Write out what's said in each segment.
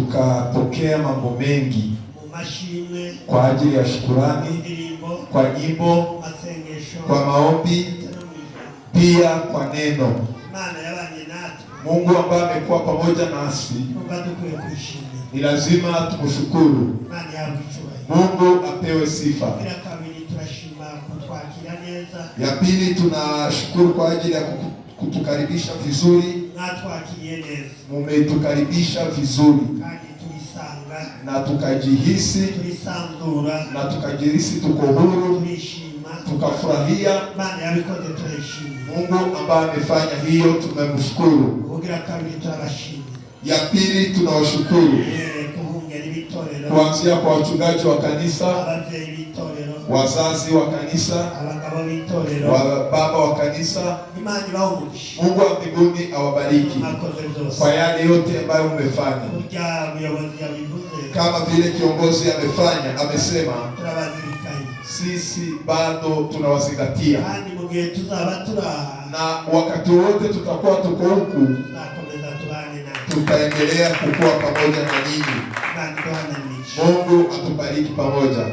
tukapokea mambo mengi kwa ajili ya shukurani, kwa nyimbo, kwa maombi, pia kwa neno. Mungu ambaye amekuwa pamoja nasi, ni lazima tumshukuru. Mungu apewe sifa. Ya pili, tunashukuru kwa ajili ya kutukaribisha vizuri. Mumetukaribisha vizuri na tukajihisi tuko huru, tukafurahia. Mungu ambaye amefanya hiyo, tumemshukuru. Ya pili, tunawashukuru kuanzia kwa wachungaji wa kanisa, wazazi wa kanisa, baba wa kanisa. Mungu wa mbinguni awabariki kwa yale yote ambayo mmefanya. Kama vile kiongozi amesema, sisi bado tunawazingatia, na wakati wote tutakuwa tuko huku, tutaendelea kukua pamoja na nyinyi. Mungu atubariki pamoja.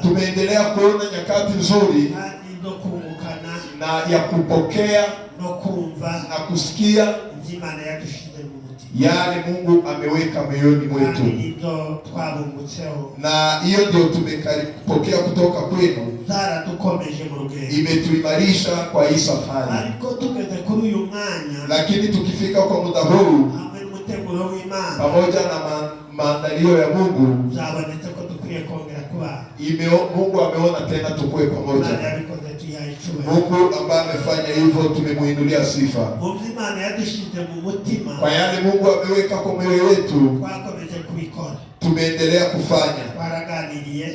Tumeendelea kuona nyakati nzuri na ya kupokea na kusikia yale Mungu ameweka moyoni mwetu, na hiyo ndio tumepokea kutoka kwenu. Imetuimarisha kwa hii safari, lakini tukifika kwa muda huu, pamoja na maandalio ya Mungu, Mungu ameona tena tukue pamoja. Mungu ambaye amefanya hivyo, tumemuinulia sifa kwa yale Mungu ameweka kwa moyo wetu. Tumeendelea kufanya,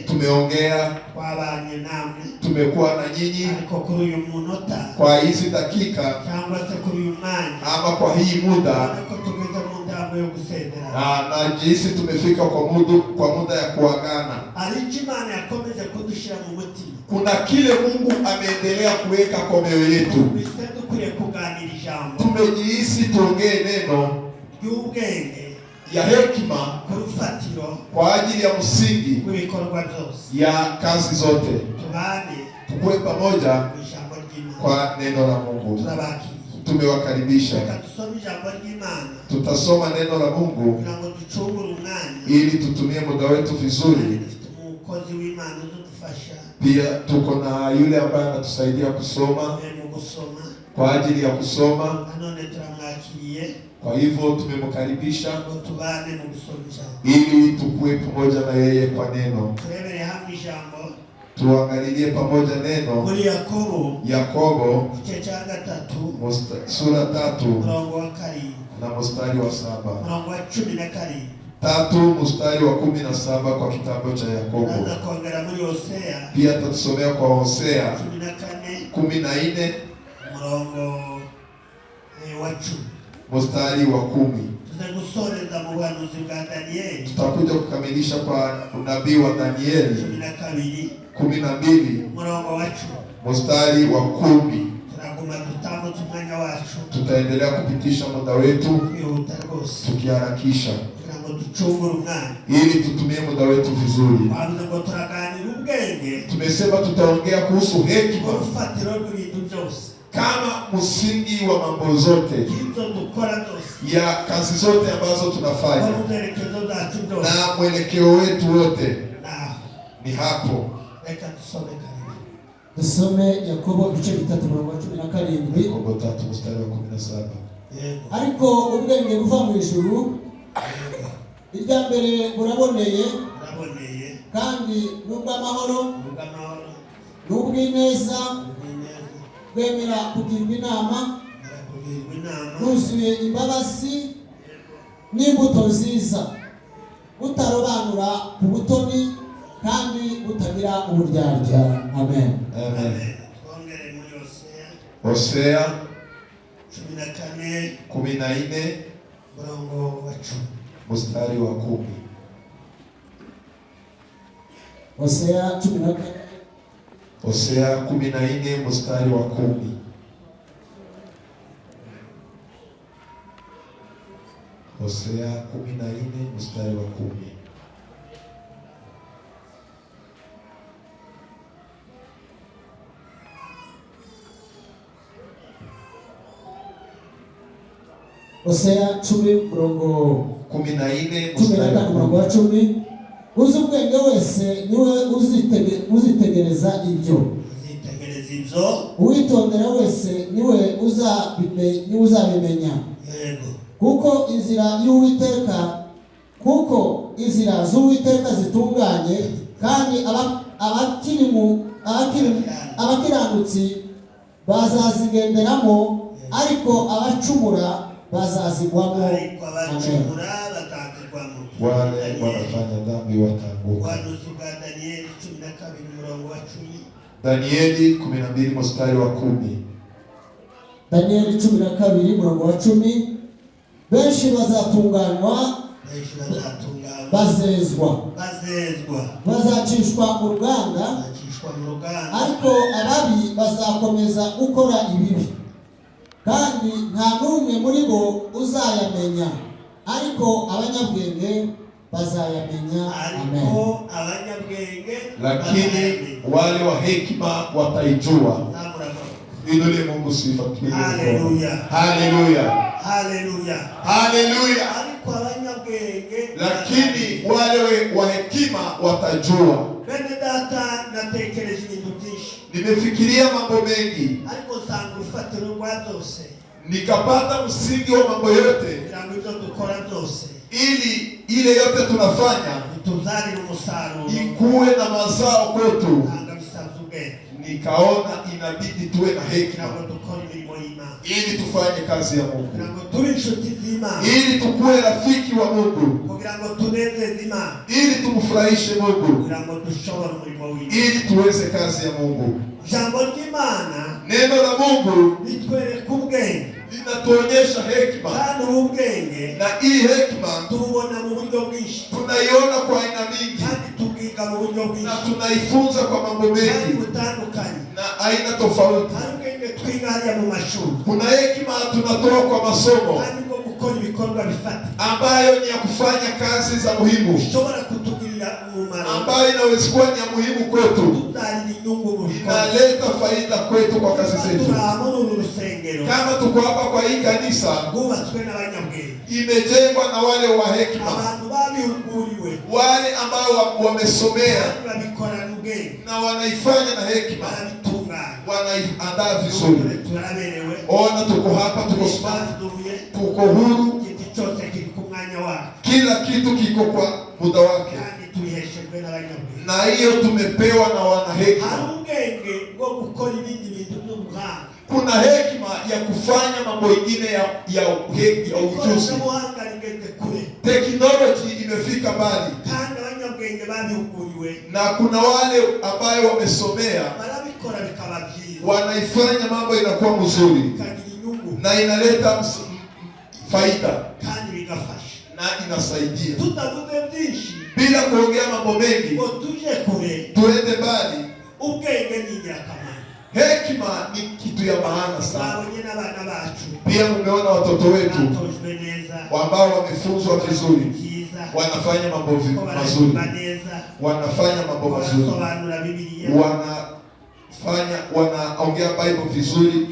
tumeongea, tumekuwa na nyinyi kwa hizi dakika ama kwa hii muda, na jinsi tumefika kwa muda ya kuagana. Kuna kile Mungu ameendelea kuweka kwa mioyo yetu. Tumejihisi tuongee neno ya hekima kwa ajili ya msingi ya kazi zote. Tukue pamoja kwa neno la Mungu. Tumewakaribisha. Tutasoma neno la Mungu ili tutumie muda wetu vizuri. Pia tuko na yule ambaye anatusaidia kusoma kwa ajili ya kusoma. Kwa hivyo tumemkaribisha ili tukue pamoja na yeye kwa neno. Tuangalilie pamoja neno Yakobo sura 3 na mstari wa 7. 3 mstari wa 17 kwa kitabu cha Yakobo. Pia tutasomea kwa Hosea 14 mstari wa 10. Tutakuja kukamilisha kwa unabii wa Danieli 12 mstari wa 10. Tutaendelea kupitisha muda wetu tukiharakisha ili tutumie muda wetu vizuri. Tumesema tutaongea kuhusu hekima kama msingi wa mambo zote, ya kazi zote ambazo tunafanya, na mwelekeo wetu wote ni hapo. Tusome Yakobo 3:17. Yakobo 3 mstari wa 17. Ariko ubwenge buva mu ijuru, irya mbere buraboneye, kandi n'ubw'amahoro, n'ubw'ineza, bwemera kugirwa inama, nuzuye imbabazi n'imbuto nziza, butarobanura ku butoni, kandi butagira uburyarya. Amen. Amen. Hosea 14 mstari wa 10. Hosea 14 mstari wa 10. Hosea 14 mstari wa 10. Hosea 10 murongo 14 mstari wa 10. Uzi ubwenge wese niwe uzitegereza ibyo. Uwitondera wese niwe uzabimenya. Kuko inzira z'Uwiteka zitunganye, kandi abakiranutsi bazazigenderamo, ariko abacumura bazazigwamo. Amen. Wale wanafanya dhambi wataanguka. Danieli 12 mstari wa 10. Danieli 12 murongo wa 10. Benshi bazatunganywa, bazacishwa mu ruganda, ariko ababi bazakomeza gukora ibibi, kandi nta n'umwe muri bo uzayamenya, ariko abanyabwenge bazayamenya. Amen. Lakini wale wa hekima wataijua. Inulie Mungu sifa. Haleluya. Haleluya. Haleluya. Haleluya. Lakini wale wa hekima watajua. Bene data natekereje ibintu byinshi. Nimefikiria mambo mengi. Ariko nsanga urufatiro rwa byose. Nikapata msingi wa mambo yote. Dukora byose. Ili ile yote tunafanya tuzalire umusaruro. Ikuwe na mazao kwetu. Nikaona inabidi tuwe na hekima ili tufanye kazi ya Mungu, ili tukue rafiki wa Mungu, ili tumfurahishe Mungu, ili tuweze kazi ya Mungu. Neno la Mungu linatuonyesha hekima, na hii hekima tunaiona kwa aina mingi, na tunaifunza kwa mambo mengi na aina tofauti. Kuna hekima tunatoa kwa masomo ambayo ni ya kufanya kazi za muhimu, ambayo inaweza kuwa ni ya muhimu kwetu, inaleta faida kwetu kwa kazi zetu. Kama tuko hapa kwa hii kanisa, imejengwa na wale wa hekima, wale ambao wamesomea na wanaifanya na hekima, wanaiandaa vizuri. Ona tuko hapa, tuko smart, tuko huru, kila kitu kiko kwa muda wake, na hiyo tumepewa na wana hekima. Kuna hekima ya kufanya mambo mengine ya ujuzi. Teknoloji imefika mbali, na kuna wale ambao wamesomea wanaifanya mambo inakuwa mzuri na inaleta faida na inasaidia. Bila kuongea mambo mengi, tuende mbali. Hekima ni kitu ya maana sana. Pia mumeona watoto wetu ambao wamefunzwa vizuri, wanafanya mambo mazuri, wanafanya mambo mazuri, wanaongea Bible vizuri,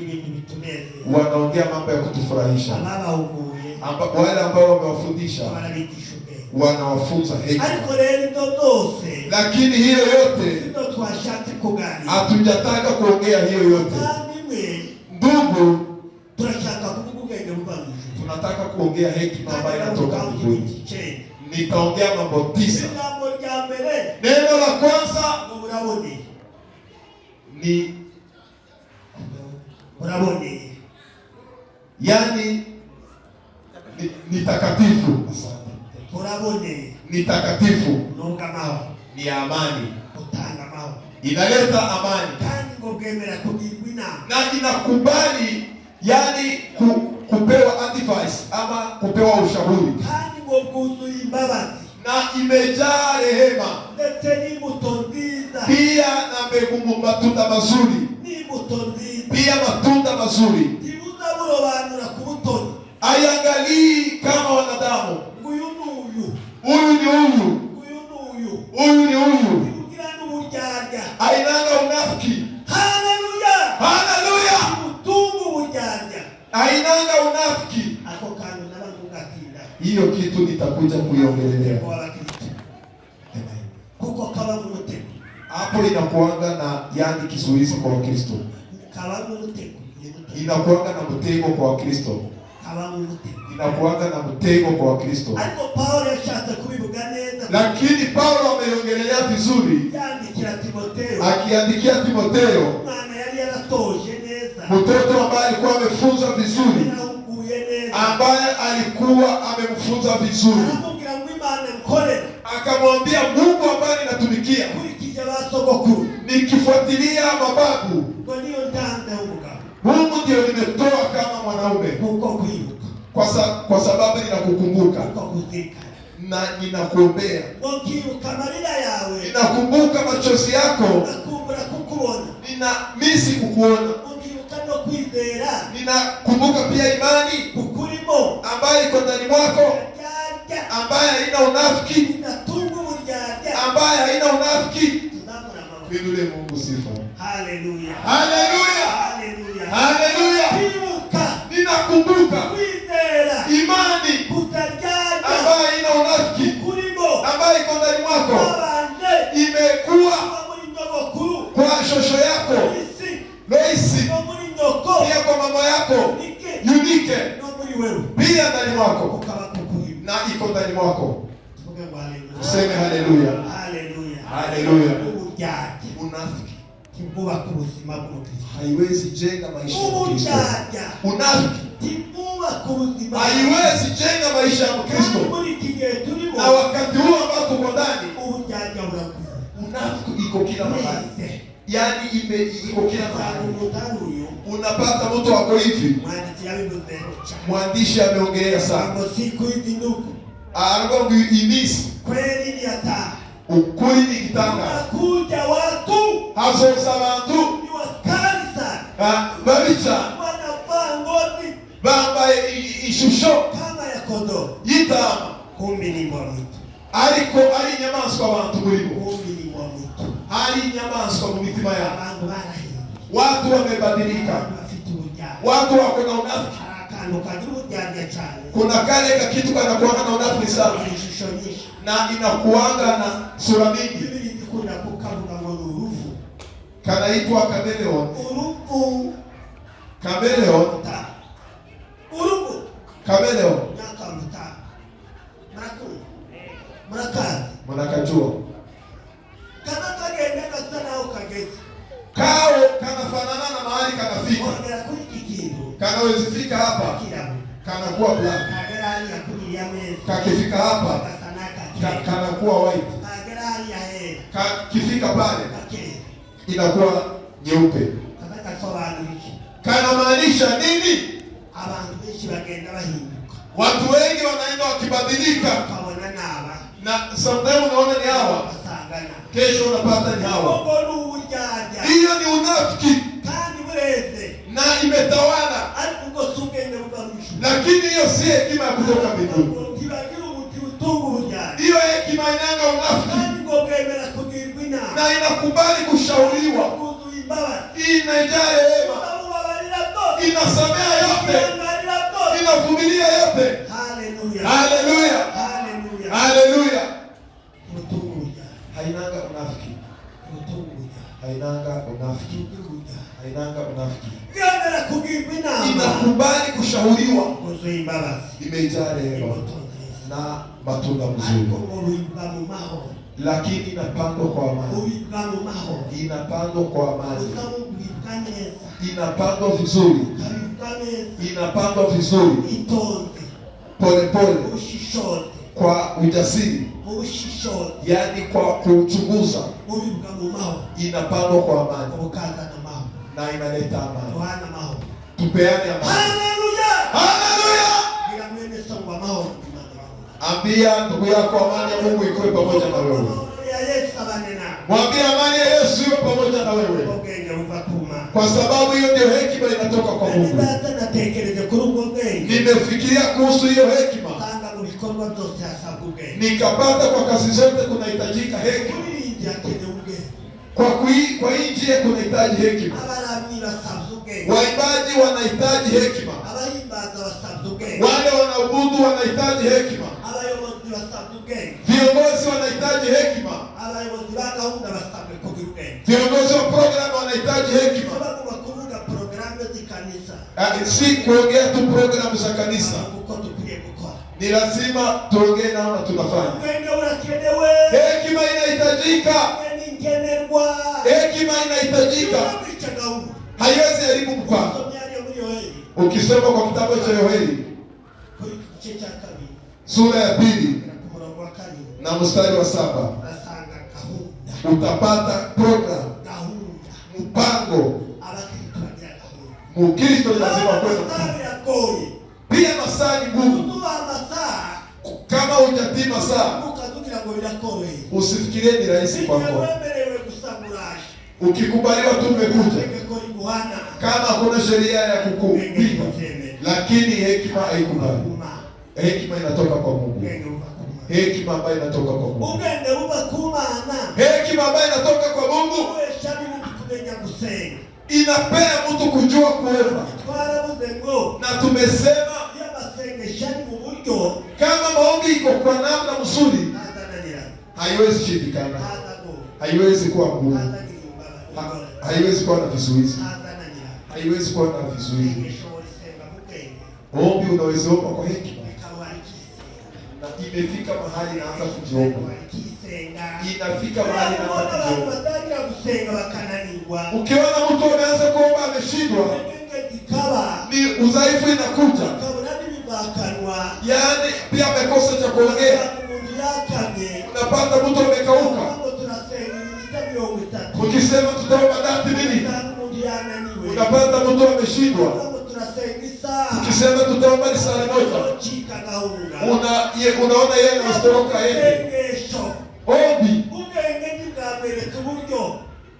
wanaongea mambo ya kutufurahisha. Wale ambao wamewafundisha wanawafunza hekima. Lakini hiyo yote hatujataka kuongea hiyo yote. Ndugu, tunataka kuongea hekima ambayo inatoka mbinguni. Nitaongea mambo 9. Neno la kwanza ni yani ni takatifu. Ni takatifu, ni amani, inaleta amani na inakubali, yani kupewa advice ama kupewa ushauri, na imejaa rehema, pia na mbegu, matunda mazuri, pia matunda mazuri. Haiangalii kama wanadamu. Huyu ni huyu. Huyu ni huyu. Huyu ni huyu. Huyu ni huyu. Kirano mujanja. Hainanga unafiki. Haleluya. Haleluya. Mutungu mujanja. Hainanga unafiki. Ako kanu na bantu gatinda. Hiyo kitu nitakuja kuiongelea. Kuko kaba mutego. Hapo inakuanga na yani kizuizi kwa Wakristo. Kaba mutego. Inakuanga na mtego kwa Wakristo. Kaba mutego. Inakuanga na mtego kwa Wakristo. Ariko Paulo yashatse kubivuga neza. Lakini Paulo ameongelea vizuri. Yandikira Timotheo. Akiandikia Timotheo. Mwana yari yaratoje neza. Mtoto ambaye alikuwa amefunzwa vizuri. Ambaye alikuwa amemfunza vizuri. Akamwambia Mungu ambaye ninatumikia. Nikifuatilia mababu. Mungu ndio nimetoa kama mwanaume. Kwa sababu ninakukumbuka. Na ninakuombea. Ninakumbuka machozi yako. Ninamisi kukuona. Ninakumbuka pia imani ambayo iko ndani mwako, ambaye haina unafiki, ambaye haina unafiki. Pindule Mungu sifa. Haleluya. Haleluya. Haleluya. Ninakumbuka imani ambayo haina unafiki, ambaye iko ndani mwako, imekuwa kwa shosho yako Loisi, pia kwa mama yako Yunike, pia ndani mwako na iko ndani mwako. Tuseme haleluya. Haleluya. Unafiki haiwezi jenga maisha ya Kristo. Unafiki haiwezi jenga maisha ya Kristo. Na wakati huo ambao tuko ndani, unafiki iko kila mahali. Yani iko kila mahali. Unapata mtu wako hivi. Mwandishi ameongelea sana. Anakuwa imisi. Kweli ni hatari. Ukuri ni kitanga. Kuja watu. Hazo za watu. Ni wakali sana. Babicha. Wanavaa ngozi. Bamba ishusho. Kama ya kondoo. Yitama. Kumbi ni mwa mwitu. Ariko ari nyamaswa abantu murimo. Kumbi ni mwa mwitu. Ari nyamaswa mu mitima yao. Abantu barahinduka. Watu wamebadilika. Watu wako na unafiki. Kuna kale ka kitu kanakuanga na unafiki sana. Na inakuanga na sura mingi. Kanaitwa kameleon. Kameleon. Kameleon. Mnakajua. Kao kanafanana na mahali kanafika. Kanaweza fika hapa. Kanakuwa black. Kakifika hapa. Kanakuwa white. Kakifika pale. Inakuwa nyeupe. Kanamaanisha nini? Watu wengi wanaenda wakibadilika. Na sometimes unaona ni hawa. Kesho unapata ni hawa. Hiyo ni unafiki. Na imetawala. Lakini hiyo si hekima ya kutoka mbinguni. Hiyo hekima inanga unafiki. Na inakubali kushauriwa. Inajaa rehema. Inasamea yote. Inavumilia yote. Haleluya. Haleluya. Hainanga unafiki. Hainanga unafiki. Hainanga unafiki. Inakubali kushauriwa. Imejaa rehema na matunda mzuri. Lakini inapandwa kwa amani. Inapandwa kwa amani. Inapandwa vizuri. Inapandwa vizuri. Pole pole. Kwa ujasiri. Yani kwa kuchunguza. Inapandwa kwa amani. Na inaleta amani. Tupeane amani. Haleluya. Haleluya. Ambia ndugu yako amani ya Mungu iko pamoja na wewe. Mwambie amani ya Yesu iwe pamoja na wewe. Kwa sababu hiyo ndio hekima inatoka kwa Mungu. Nimefikiria kuhusu hiyo hekima. Nikapata kwa kazi zote kunahitajika hekima. Kwa injili kunahitaji hekima. Waimbaji wanahitaji hekima. Wale wanaabudu wanahitaji hekima. Viongozi wanahitaji hekima. Viongozi wa programu wanahitaji hekima. Si kuongea tu programu za kanisa. Ni lazima tuongee namna tunafanya. Hekima inahitajika. Hekima inahitajika. Haiwezi haribu mpango. Ukisoma kwa kitabu cha Yoeli sura ya 2 na mstari wa 7 utapata program, mpango. Mkristo lazima kwenda. Pia masaa ni ngumu. Kama hujatii masaa, usifikirie ni rahisi kwako. Ukikubaliwa tu umekuja. Kama hakuna sheria ya kukupiga, lakini hekima haikubali. Hekima inatoka kwa Mungu. Hekima ambayo inatoka kwa Mungu. Hekima ambayo inatoka kwa Mungu inapea mtu kujua kuomba. Na tumesema kama maombi iko kwa namna mzuri, haiwezi shindikana. Haiwezi kuwa ngumu. Haiwezi kuwa na vizuizi. Haiwezi kuwa na vizuizi. Ombi unaweza omba kwa hekima. Na imefika mahali naanza kujiomba. Inafika mahali naanza kujiomba. Ukiona mtu ameanza kuomba ameshindwa, ni udhaifu inakuja. Yaani pia amekosa cha kuongea. Unapata mtu amekauka. Ukisema tutaomba dati nini? Unapata mtu ameshindwa. Ukisema tutaomba risali moja, unaona yeye anastoroka yeye. Ombi.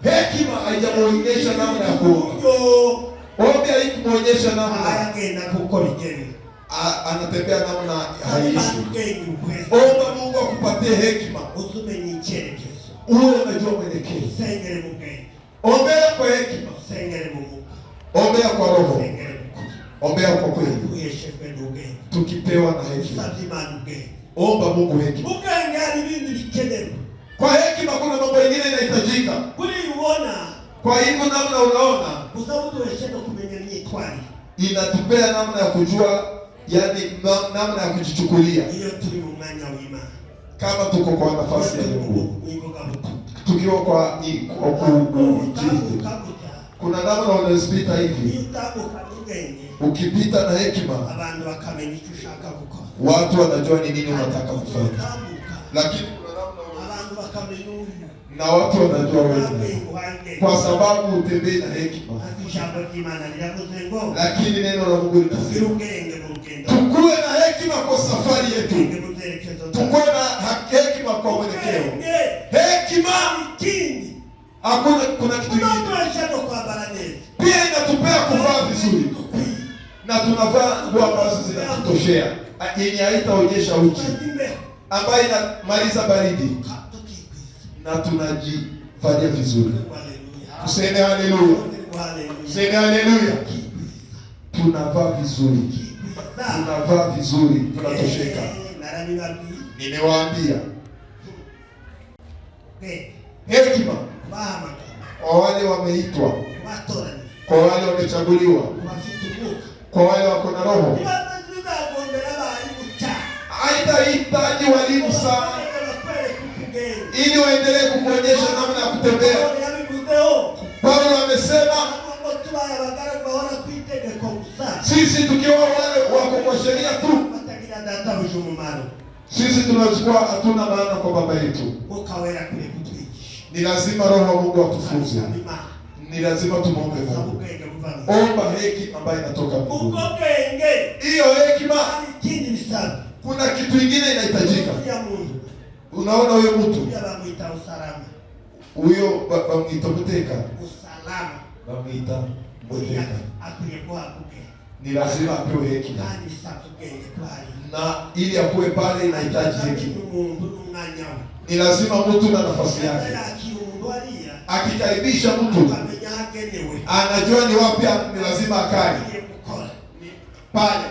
Hekima haijamuonyesha namna ya kuomba. Ombi haikumuonyesha namna. Anatembea namna haisi. Omba Mungu akupatie hekima. Uwe unajua mwelekeo. Ombea kwa hekima. Ombea kwa roho. Ombea kwa kweli. Tukipewa na hekima. Omba Mungu hekima. Kwa hekima kuna mambo mengine yanahitajika. Kwa hivyo namna unaona inatupea namna ya kujua, yani namna ya kujichukulia. Kama tuko kwa nafasi ya Mungu. Tukiwa kwa injili. Kuna namna unazipita hivi. Ukipita na hekima, watu wanajua ni nini unataka kufanya. Lakini kuna namna na watu wanajua wewe, kwa sababu utembei na hekima. Lakini neno la Mungu linasema tukue na hekima kwa safari yetu. Tukue na hekima kwa mwelekeo. Hekima kuna kitu kingine. Pia inatupea kuvaa vizuri. Na tunavaa nguo ambazo zinatutoshea, yenye haitaonyesha uchi, ambayo inamaliza baridi, na tunajivalia vizuri. Tuseme haleluya. Tuseme haleluya. Tunavaa vizuri. Tunavaa vizuri, tunatosheka. Nimewaambia hekima kwa wale wameitwa, kwa wale wamechaguliwa, kwa wale wako na roho. Haitahitaji walimu sana ili waendelee kukuonyesha namna ya kutembea. Paulo amesema sisi tukiwa wale wako kwa sheria tu, sisi tunachukua hatuna maana kwa baba yetu. Ni lazima roho wa Mungu atufunze. Ni lazima tumombe Mungu. Omba hekima ambayo inatoka mbinguni. Hiyo hekima, kuna kitu kingine inahitajika. Unaona huyo mtu huyo bamwita mteka, bamwita mteka, ni lazima apewe hekima, kandi bisabye ubwenge kwari na ili akuwe pale inahitaji hekima. Ni lazima mtu na nafasi yake. Akikaribisha mtu anajua ni wapi ni lazima akae pale,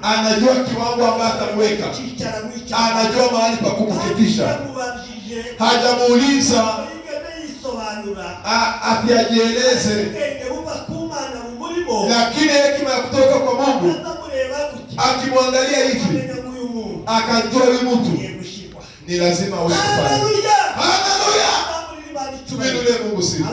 anajua kiwango ambacho atamweka, anajua mahali pa kumketisha. Hajamuuliza ati ajieleze, lakini hekima ya kutoka kwa Mungu akimwangalia hivi akajua huyu mtu ni lazima awe pale. Haleluya! Tuinue Mungu sifa.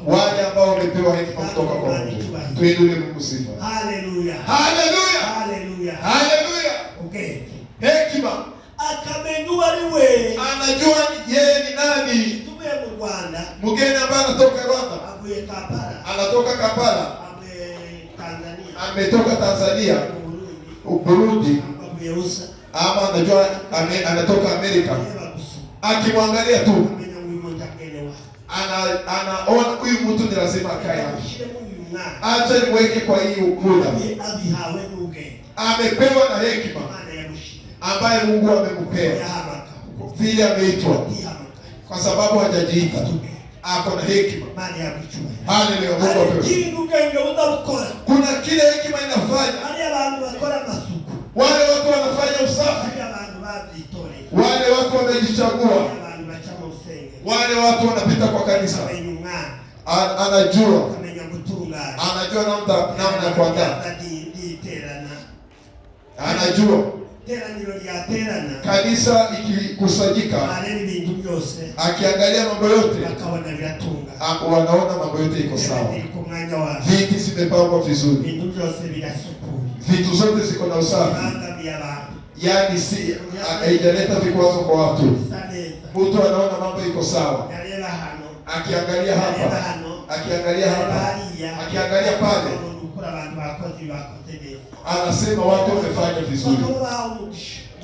Wale ambao wamepewa hekima kutoka kwa Mungu, tuinue Mungu sifa. Haleluya! Haleluya! Haleluya! Haleluya! Okay. Hekima akamenyua liwe, anajua yeye ni nani. Tume mu Rwanda, mgeni ambaye anatoka Rwanda, abuye Kampala, anatoka Kampala, Tanzania, ametoka Tanzania, Burundi, ama anajua anatoka Amerika. Akimwangalia tu anaona huyu mtu ni lazima akae hapa. Acha niweke kwa hii muda. Amepewa na hekima ambaye Mungu amempea, vile ameitwa, kwa sababu hajajiita, ako na hekima. Haleluya! Mungu apewe. Kuna kile hekima inafanya. Wale watu wanafanya usafi, wale watu wamejichagua, wale watu wanapita kwa kanisa, anajua namna ya kuandaa, anajua kanisa ikikusanyika, akiangalia mambo yote, wanaona mambo yote iko sawa, viti zimepangwa vizuri, vitu zote ziko na usafi, yani si haijaleta vikwazo kwa watu. Mtu anaona mambo iko sawa, akiangalia hapa, akiangalia hapa, akiangalia pale, anasema watu wamefanya vizuri,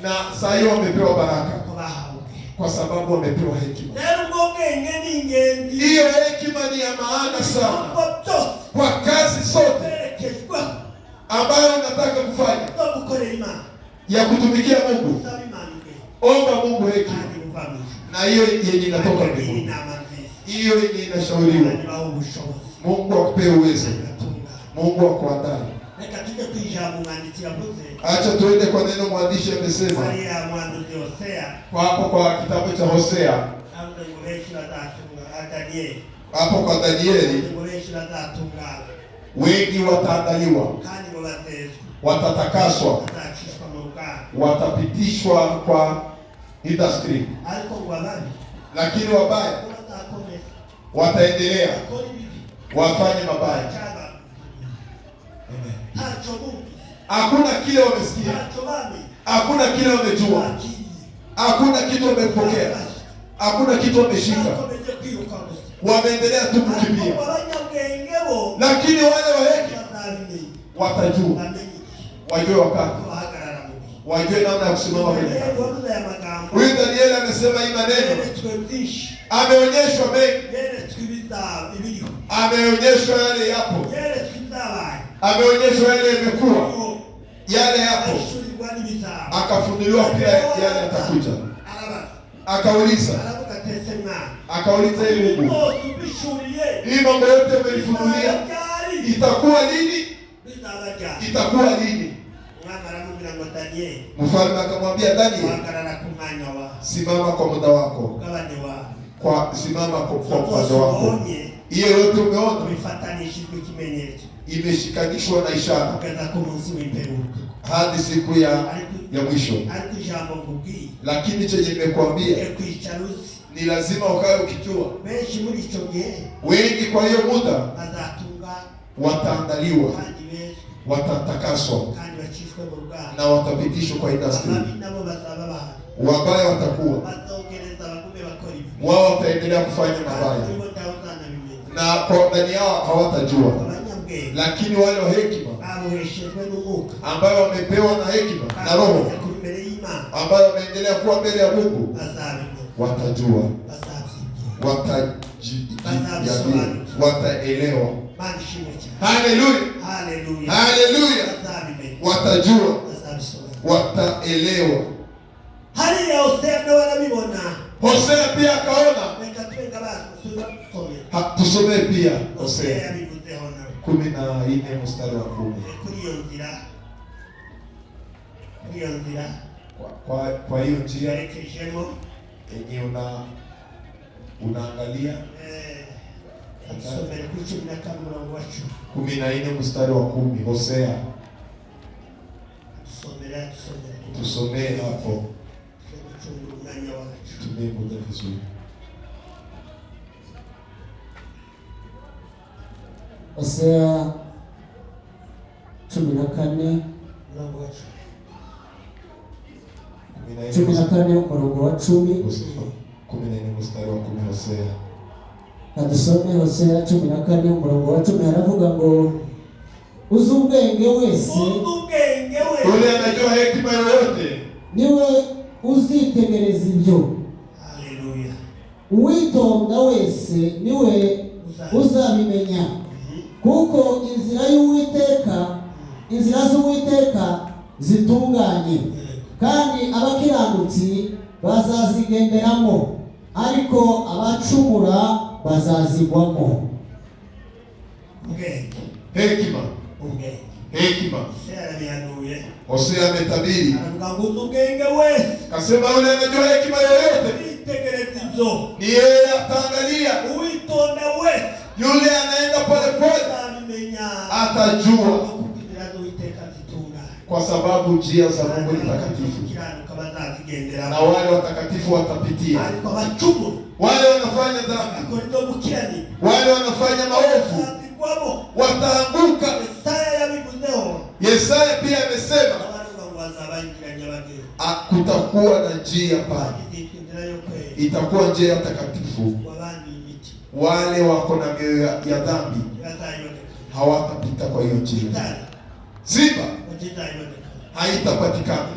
na saa hiyo wamepewa baraka kwa sababu wamepewa hekima. Hiyo hekima ni ya maana sana kwa kazi zote ambayo unataka kufanya ya kutumikia Mungu. Omba Mungu hekima, na hiyo yenye inatoka mbinguni, hiyo yenye inashauriwa. Mungu akupe uwezo, Mungu akuandae. Acha tuende kwa neno mwandishi amesema kwa hapo kwa kitabu cha Hosea, hapo kwa Danieli, wengi wataandaliwa, watatakaswa, watapitishwa kwa industry, lakini wabaya wataendelea wafanye mabaya. Hakuna kile wamesikia, hakuna kile wamejua, hakuna kitu wamepokea, hakuna kitu wameshika, wameendelea tu kukimbia. Lakini wale wa hekima watajua, wajue wakati, wajue namna ya kusimama kwenye kazi. Huyu Danieli amesema hii maneno, ameonyeshwa mengi, ameonyeshwa yale yapo, ameonyeshwa yale yamekuwa, yale yapo, akafunuliwa pia yale yatakuja. Akauliza hili Mungu, hii mambo yote umenifunulia, itakuwa lini? Itakuwa lini? Mfalme akamwambia Danieli, simama kwa muda wako, simama kwa muda wako. Hiyo yote umeona imeshikanishwa na ishara hadi siku ya mwisho. Lakini chenye nimekuambia ni lazima ukae ukijua, wengi kwa hiyo muda wataandaliwa, watatakaswa na watapitishwa kwa industry. Wabaya watakuwa wao, wataendelea kufanya mabaya na kwa ndani yao hawatajua. Lakini wale wa hekima ambao wamepewa na hekima na roho, ambao wameendelea kuwa mbele ya Mungu, watajua, wataelewa Haleluya, haleluya. Watajua, wataelewa. Hosea pia akaona. Tusomee pia Hosea 14 mstari wa 10. Kwa hiyo njia yenye unaangalia 14 mstari wa 10. Hosea, tusomee hapo, tumie muda vizuri. Hosea 14 mstari wa 10. Mstari wa 10 Hosea. Adusome Hosea 14 mstari wa 10, haravuga ngo uzi ubwenge wese, ule anajua hekima yoyote, niwe uzitegereza ibyo. Haleluya. Uwitonda wese niwe uzabimenya, kuko inzira z'Uwiteka zitunganye, kandi abakiranutsi bazazigenderamo, ariko abacumura bazazigwamo. Hekima. Hosea ametabiri, kasema yule anajua hekima yoyote ni yeye ataangalia. Yule anaenda pole pole atajua, kwa sababu njia za Mungu ni takatifu na wale watakatifu watapitia. Wale wanafanya dhambi, wale wanafanya maovu wataanguka. Yesaya pia amesema kutakuwa na njia pale, itakuwa njia takatifu. Wale wako na mioyo ya dhambi hawatapita kwa hiyo njia. Simba haitapatikana.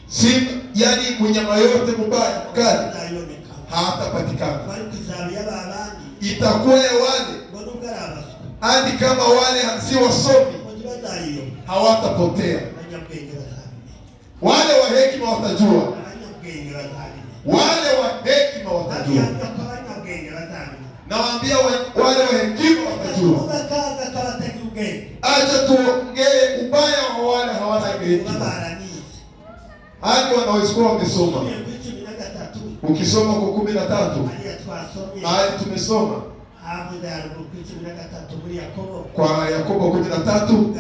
Simba, yani mnyama yote mbaya mkali hatapatikana. Itakuwa ya wale hadi kama wale si wasomi hawatapotea. Wale wa hekima watajua. Wale wa hekima watajua. Nawaambia wale wa hekima watajua. Acha tuongee ubaya wa wale hawana hekima. Hadi wanaoisikuwa wamesoma. Ukisoma kwa 13 hadi tumesoma kwa Yakobo 13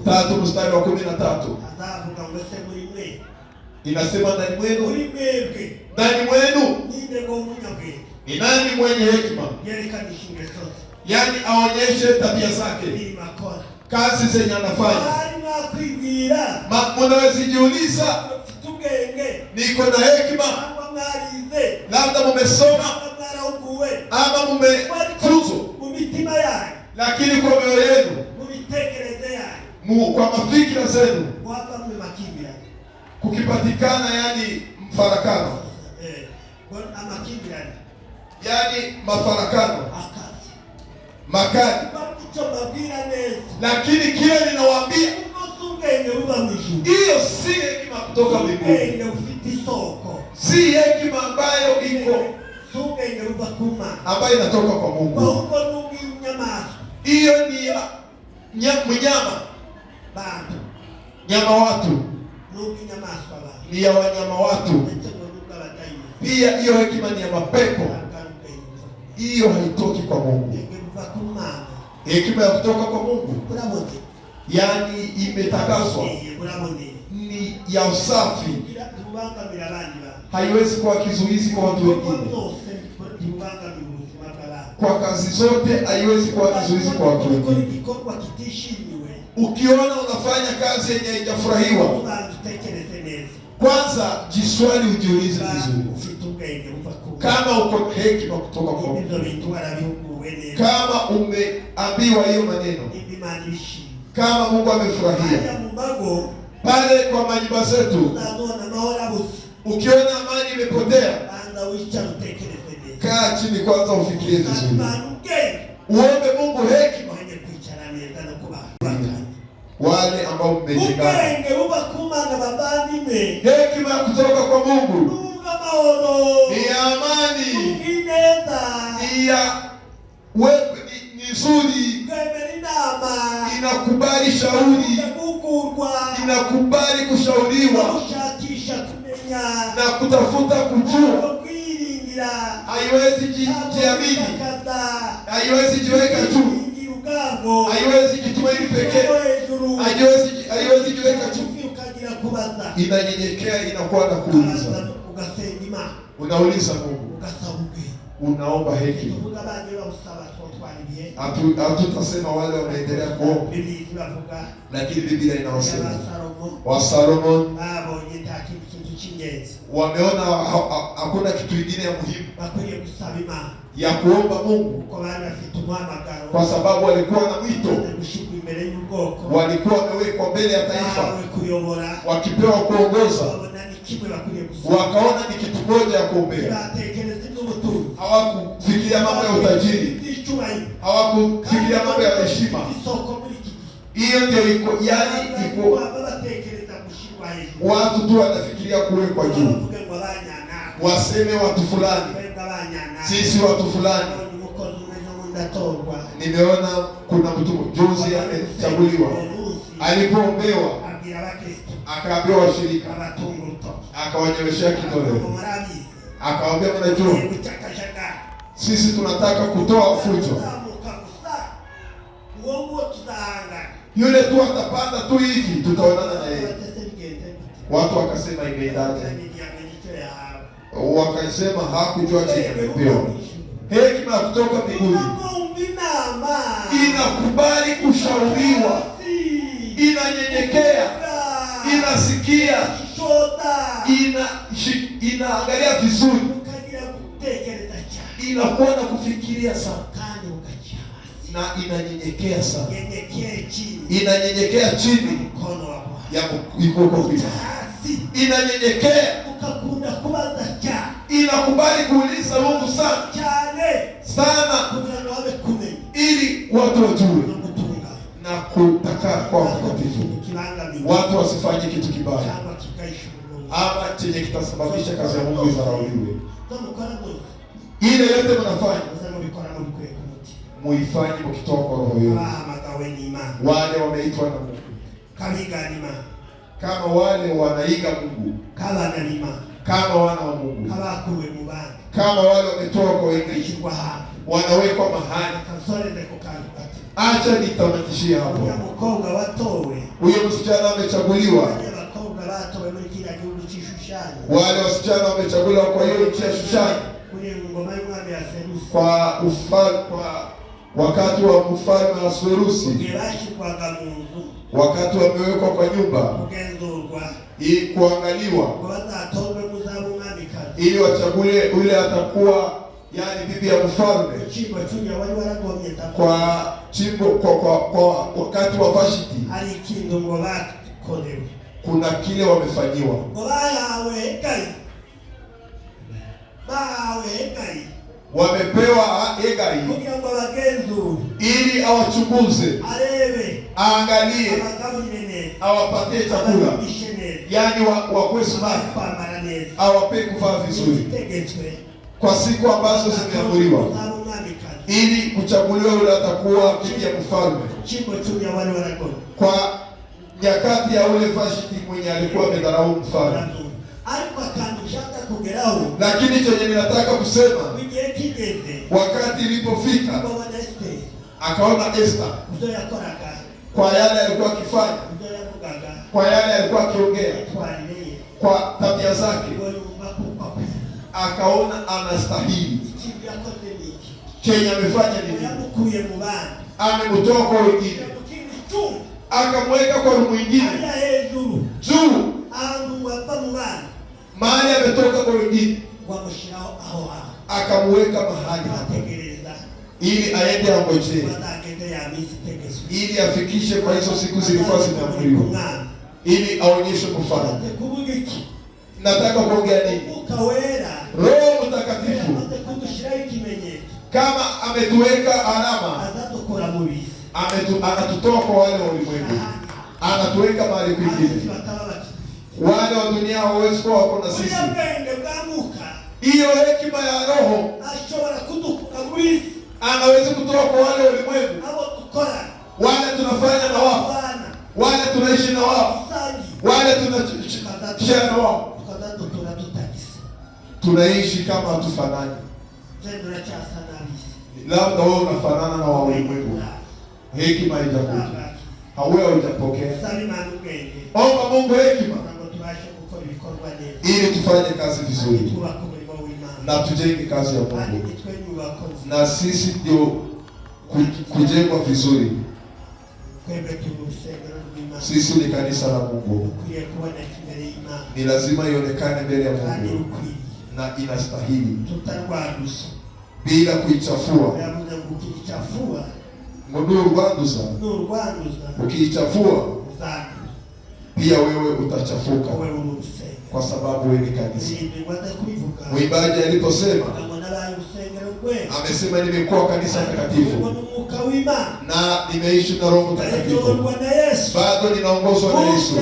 3 mstari wa 13 inasema ndani mwenu ni nani mwenye hekima, yani aonyeshe tabia zake, kazi zenye anafanya. Unaweza jiuliza, niko na hekima, labda mumesoma ama mumefunzwa, lakini kwa mioyo yenu, kwa mafikira zenu kukipatikana yani mfarakano, yani mafarakano makali. Lakini kile ninawaambia, hiyo si hekima kutoka mbinguni, si hekima ambayo iko ambayo inatoka kwa Mungu. Hiyo ni mnyama, nyama watu, ni ya wanyama watu. Pia hiyo hekima ni ya mapepo, hiyo haitoki kwa Mungu. Hekima ya kutoka kwa Mungu, yani imetakaswa, ni ya usafi, haiwezi kuwa kizuizi kwa watu wengine. Kwa kazi zote haiwezi kuwa kizuizi kwa watu wengine. Ukiona unafanya kazi yenye haijafurahiwa, kwanza jiswali, ujiulize vizuri kama uko hekima kutoka kwa Mungu. Kama umeambiwa hiyo maneno, kama Mungu amefurahia pale kwa majumba zetu, ukiona amani imepotea, kaa chini kwanza ufikirie vizuri. Uombe Mungu hekima. Wale ambao mmejengana. Hekima ya kutoka kwa Mungu. Ni amani. Ni ya wewe ni nzuri. Inakubali shauri. Inakubali kushauriwa. Na kutafuta kujua. Haiwezi jiamini. Haiwezi jiweka juu. Haiwezi jitumaini pekee. Haiwezi jiweka juu. Inanyenyekea, inakuwa na kuuliza. Unauliza Mungu. Unaomba hekima. Hatutasema wale wanaendelea kuomba. Lakini Biblia inasema wa Solomon wameona hakuna kitu kingine ya muhimu ya kuomba Mungu, kwa sababu walikuwa na mwito, walikuwa wamewekwa mbele ya taifa, wakipewa kuongoza, wakaona ni kitu moja ya kuombea. Hawakufikiria mambo ya utajiri, hawakufikiria mambo ya heshima. Hiyo ndio iko, yani iko watu tu wanafikiria kuwekwa juu, waseme watu fulani, sisi watu fulani. Nimeona kuna mtu juzi amechaguliwa, alipoombewa akaambiwa washirika, akawanyeweshea kidole, akawaambia mnajua sisi tunataka kutoa fujo. Yule tu atapanda tu hivi, tutaonana na yeye. Watu wakasema imeendaje? Wakasema hakujua chenye amepewa. Hekima kutoka mbinguni inakubali kushauriwa, inanyenyekea, inasikia, inaangalia vizuri, inakuwa na kufikiria sana, na inanyenyekea sana. Inanyenyekea chini ya mikono kwa inanyenyekea, inakubali kuuliza Mungu sana ili watu wajue na kutaka kwa mtakatifu, watu wasifanye kitu kibaya ama chenye kitasababisha kazi ya Mungu izarauliwe. Ile yote mnafanya muifanye mkitoka kwa roho yenu. Wale wameitwa na Mungu kama wale wanaiga Mungu, kama wana wa Mungu, kama wale wametoka kwa wengine, wanawekwa mahali. Acha nitamatishie hapo. Huyo msichana amechaguliwa, wale wasichana wamechaguliwa kwa hiyo nchi ya Shushani, kwa wakati wa mfalme Ahasuerusi, wakati wamewekwa kwa nyumba ili kuangaliwa, ili wachagulie yule atakuwa yani bibi ya mfalme. Kwa chimbo kwa wakati wa Vashiti kuna kile wamefanyiwa. Wamepewa Hegai ili awachunguze, aangalie, awapatie chakula, yani wakwe smart, awape kuvaa vizuri kwa siku ambazo zimeamuriwa, ili kuchaguliwa yule atakuwa bibi ya mfalme. Kwa nyakati ya ule Vashiti mwenye alikuwa amedharau mfalme. Lakini chenye ninataka kusema, wakati ilipofika akaona Esther, kwa yale alikuwa akifanya, kwa yale alikuwa akiongea, kwa tabia zake, akaona anastahili. Chenye amefanya nini? Amemtoa kwa wengine, akamweka kwa mwingine juu, mahali ametoka kwa wengine, akamweka mahali ili aende angojee, ili afikishe kwa hizo siku zilikuwa zimeamriwa, ili aonyeshe mfano. Nataka kuongea nini? Roho Mtakatifu kama ametuweka alama, azadukura mu bisi, anatutoa kwa wale wa ulimwengu, anatuweka mahali kwingine. Wale wa dunia hawezi kuwa wako na sisi. Hiyo hekima ya Roho anaweza kutoa kwa wale wa ulimwengu, wale tunafanya na wao, wale tunaishi na wao, wale tunashare na wao, tunaishi kama hatufanani. Labda wewe unafanana na wa ulimwengu, hekima haijakuja, hauwe hujapokea. Omba Mungu hekima ili tufanye kazi vizuri na tujenge kazi ya Mungu, na sisi ndio kujengwa vizuri. Sisi ni kanisa la Mungu, ni lazima ionekane mbele ya Mungu na inastahili bila kuichafua. Nurwanduza, ukiichafua pia wewe utachafuka, kwa sababu wewe ni kanisa. Mwimbaji aliposema, amesema nimekuwa kanisa takatifu na nimeishi na Roho Mtakatifu, bado ninaongozwa na Yesu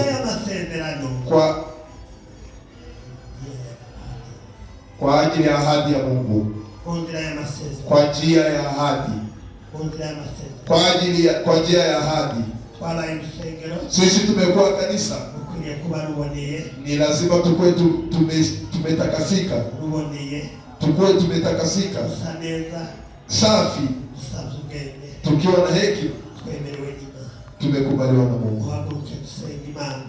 kwa ajili ya ahadi ya Mungu, kwa njia ya ahadi, kwa njia ya ahadi. Sisi tumekuwa kanisa, ni lazima tukue tumetakasika, tukue tumetakasika safi, tukiwa na hekima, tumekubaliwa na Mungu.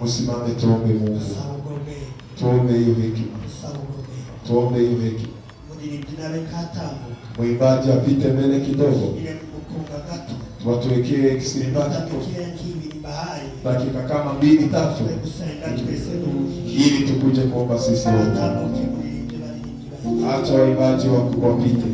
Usimame tuombe Mungu, tuombe hiyo hekima, tuombe hiyo hekima. Mwimbaji apite mbele kidogo, watuwekee kisimba dakika kama 2-3 ili tukuje kuomba sisi wote. Acha waimbaji wapite.